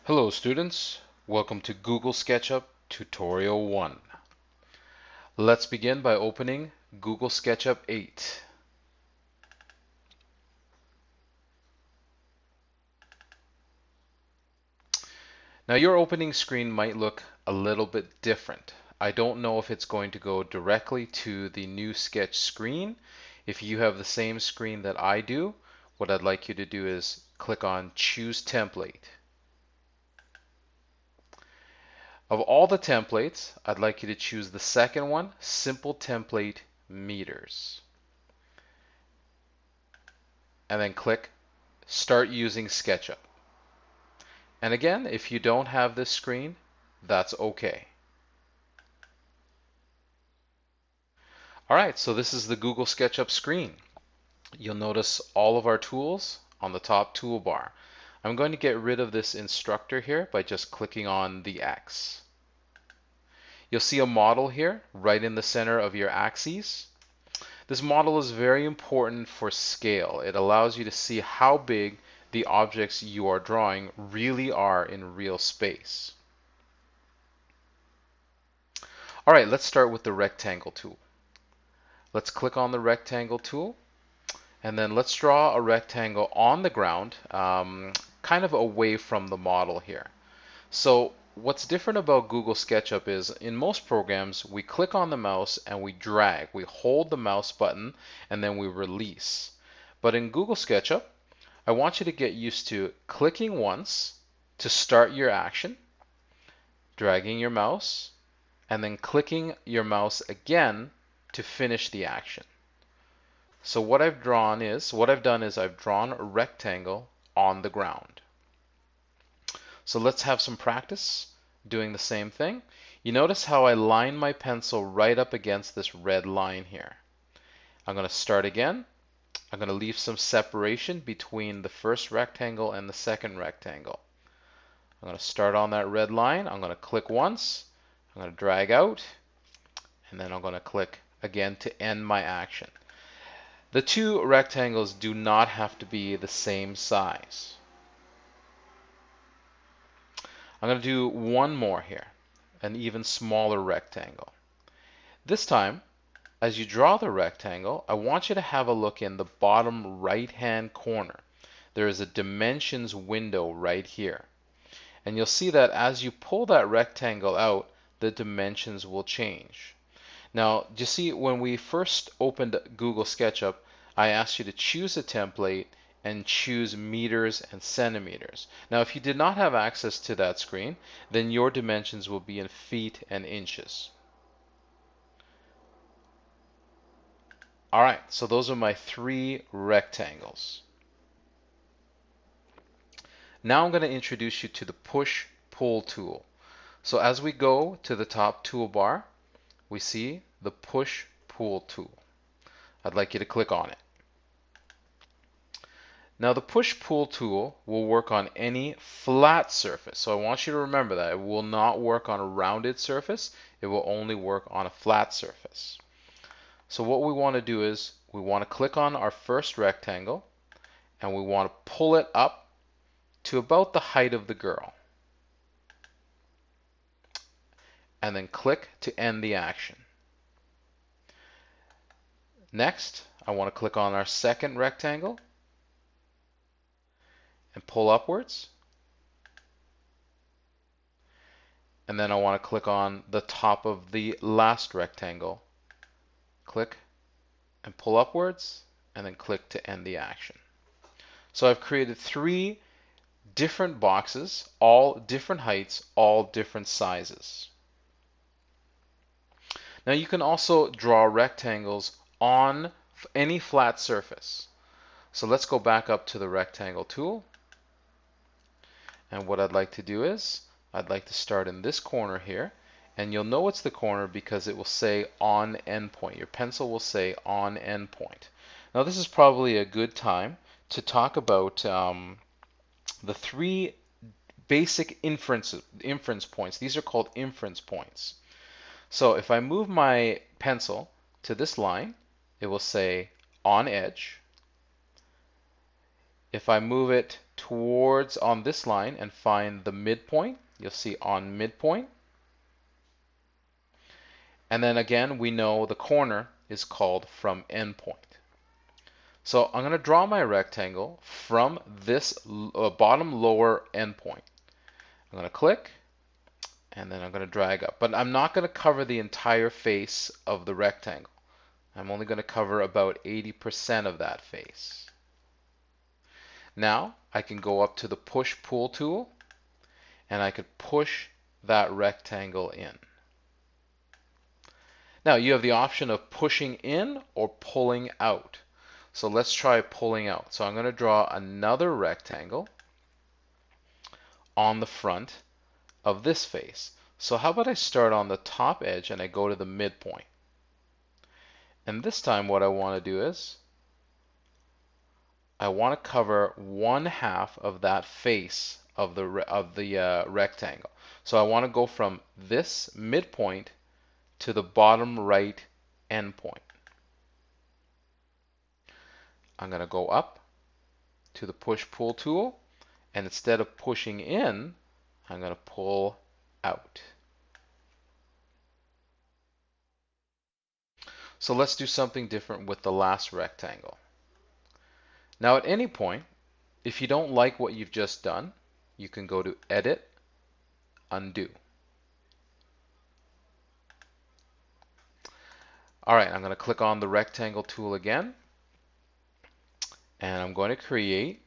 Hello students, welcome to Google SketchUp Tutorial 1. Let's begin by opening Google SketchUp 8. Now your opening screen might look a little bit different. I don't know if it's going to go directly to the new sketch screen. If you have the same screen that I do, what I'd like you to do is click on Choose Template. Of all the templates, I'd like you to choose the second one, Simple Template Meters. And then click Start using SketchUp. And again, if you don't have this screen, that's okay. Alright, so this is the Google SketchUp screen. You'll notice all of our tools on the top toolbar. I'm going to get rid of this instructor here by just clicking on the X. You'll see a model here right in the center of your axes. This model is very important for scale. It allows you to see how big the objects you are drawing really are in real space. All right, let's start with the rectangle tool. Let's click on the rectangle tool, and then let's draw a rectangle on the ground, kind of away from the model here. So what's different about Google SketchUp is in most programs, we click on the mouse and we drag. We hold the mouse button and then we release. But in Google SketchUp, I want you to get used to clicking once to start your action, dragging your mouse, and then clicking your mouse again to finish the action. So what I've done is I've drawn a rectangle on the ground. So let's have some practice doing the same thing. You notice how I line my pencil right up against this red line here. I'm going to start again. I'm going to leave some separation between the first rectangle and the second rectangle. I'm going to start on that red line. I'm going to click once. I'm going to drag out. And then I'm going to click again to end my action. The two rectangles do not have to be the same size. I'm going to do one more here, an even smaller rectangle. This time, as you draw the rectangle, I want you to have a look in the bottom right-hand corner. There is a dimensions window right here. And you'll see that as you pull that rectangle out, the dimensions will change. Now, you see, when we first opened Google SketchUp, I asked you to choose a template and choose meters and centimeters. Now, if you did not have access to that screen, then your dimensions will be in feet and inches. All right, so those are my three rectangles. Now I'm going to introduce you to the Push-Pull tool. So as we go to the top toolbar, we see the Push-Pull tool. I'd like you to click on it. Now the Push-Pull tool will work on any flat surface. So I want you to remember that. It will not work on a rounded surface. It will only work on a flat surface. So what we want to do is we want to click on our first rectangle and we want to pull it up to about the height of the girl. And then click to end the action. Next, I want to click on our second rectangle and pull upwards. And then I want to click on the top of the last rectangle. Click and pull upwards, and then click to end the action. So I've created three different boxes, all different heights, all different sizes. Now you can also draw rectangles on any flat surface. So let's go back up to the rectangle tool. And what I'd like to do is, I'd like to start in this corner here. And you'll know it's the corner because it will say on endpoint. Your pencil will say on endpoint. Now this is probably a good time to talk about the three basic inference points. These are called inference points. So if I move my pencil to this line, it will say on edge. If I move it towards on this line and find the midpoint, you'll see on midpoint. And then again, we know the corner is called from endpoint. So I'm going to draw my rectangle from this bottom lower endpoint. I'm going to click, and then I'm going to drag up. But I'm not going to cover the entire face of the rectangle. I'm only going to cover about 80% of that face. Now I can go up to the Push-Pull tool, and I could push that rectangle in. Now you have the option of pushing in or pulling out. So let's try pulling out. So I'm going to draw another rectangle on the front of this face. So how about I start on the top edge and I go to the midpoint. And this time what I want to do is I want to cover 1/2 of that face of the rectangle. So I want to go from this midpoint to the bottom right endpoint. I'm going to go up to the Push-Pull tool, and instead of pushing in, I'm going to pull out. So let's do something different with the last rectangle. Now at any point, if you don't like what you've just done, you can go to Edit, Undo. All right, I'm going to click on the rectangle tool again, and I'm going to create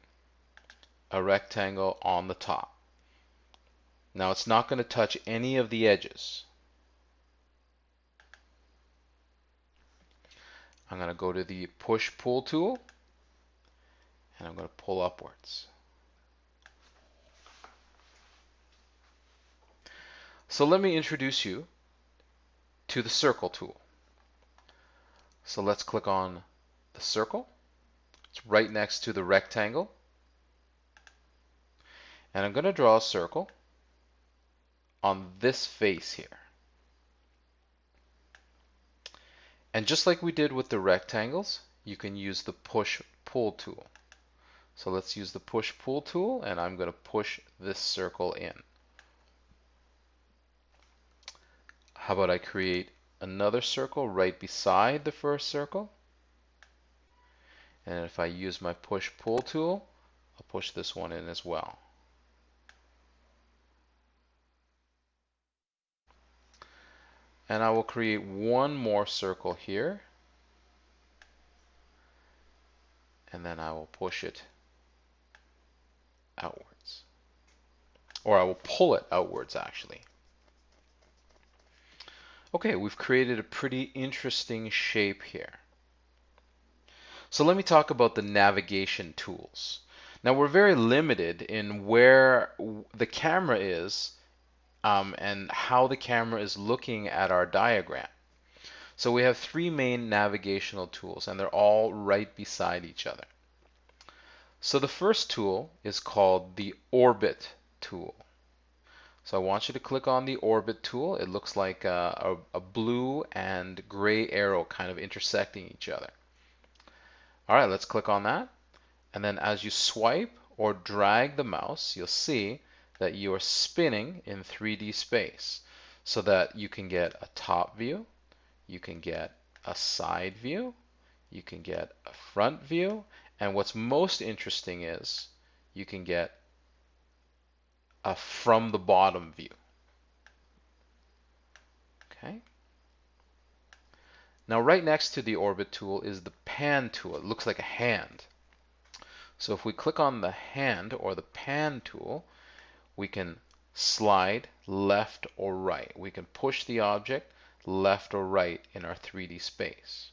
a rectangle on the top. Now it's not going to touch any of the edges. I'm going to go to the Push-Pull tool, and I'm going to pull upwards. So let me introduce you to the Circle tool. So let's click on the circle. It's right next to the rectangle. And I'm going to draw a circle on this face here. And just like we did with the rectangles, you can use the Push-Pull tool. So let's use the Push-Pull tool, and I'm going to push this circle in. How about I create another circle right beside the first circle? And if I use my Push-Pull tool, I'll push this one in as well. And I will create one more circle here, and then I will push it outwards. Or I will pull it outwards, actually. Okay, we've created a pretty interesting shape here. So let me talk about the navigation tools. Now we're very limited in where the camera is and how the camera is looking at our diagram. So we have three main navigational tools, and they're all right beside each other. So the first tool is called the Orbit tool. So I want you to click on the Orbit tool. It looks like a blue and gray arrow kind of intersecting each other. All right, let's click on that. And then as you swipe or drag the mouse, you'll see that you are spinning in 3D space so that you can get a top view, you can get a side view, you can get a front view, and what's most interesting is you can get a from the bottom view. Okay. Now right next to the Orbit tool is the Pan tool. It looks like a hand. So if we click on the hand or the Pan tool, we can slide left or right. We can push the object left or right in our 3D space.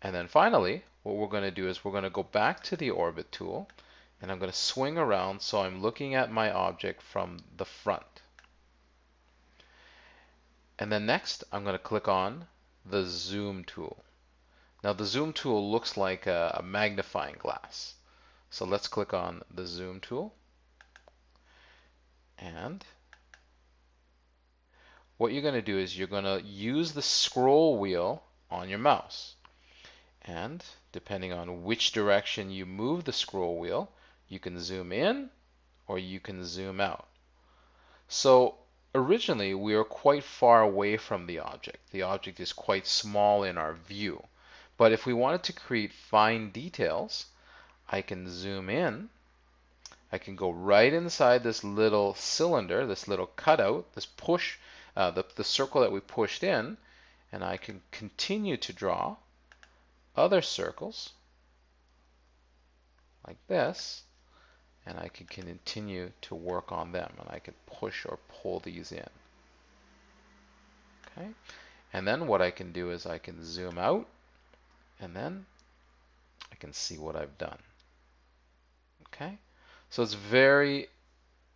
And then finally, what we're going to do is we're going to go back to the Orbit tool, and I'm going to swing around so I'm looking at my object from the front. And then next, I'm going to click on the Zoom tool. Now the Zoom tool looks like a magnifying glass. So let's click on the Zoom tool. And what you're going to do is you're going to use the scroll wheel on your mouse. And depending on which direction you move the scroll wheel, you can zoom in or you can zoom out. So originally we are quite far away from the object. The object is quite small in our view. But if we wanted to create fine details, I can zoom in. I can go right inside this little cylinder, this little cutout, this push, the circle that we pushed in, and I can continue to draw other circles like this, and I can continue to work on them, and I can push or pull these in. Okay, and then what I can do is I can zoom out, and then I can see what I've done. Okay, so it's very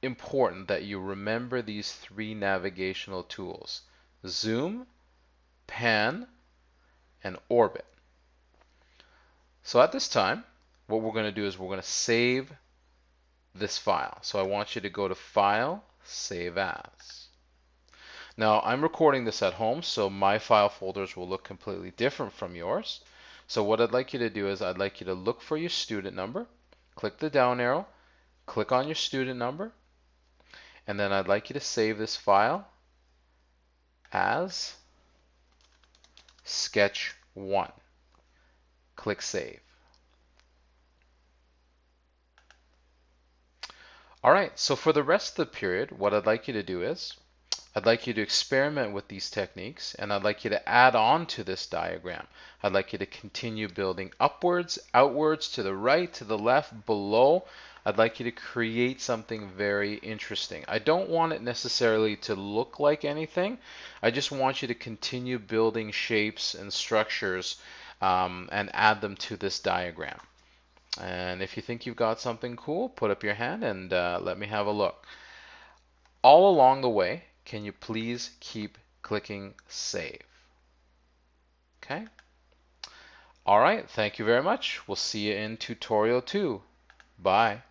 important that you remember these three navigational tools: zoom, pan, and orbit. So at this time, what we're going to do is we're going to save this file. So I want you to go to File, Save As. Now I'm recording this at home, so my file folders will look completely different from yours. So what I'd like you to do is I'd like you to look for your student number, click the down arrow, click on your student number, and then I'd like you to save this file as Sketch1. Click Save. All right, so for the rest of the period, what I'd like you to do is I'd like you to experiment with these techniques, and I'd like you to add on to this diagram. I'd like you to continue building upwards, outwards, to the right, to the left, below. I'd like you to create something very interesting. I don't want it necessarily to look like anything. I just want you to continue building shapes and structures and add them to this diagram. And if you think you've got something cool, put up your hand and let me have a look. All along the way, can you please keep clicking Save? Okay. All right. Thank you very much. We'll see you in tutorial 2. Bye.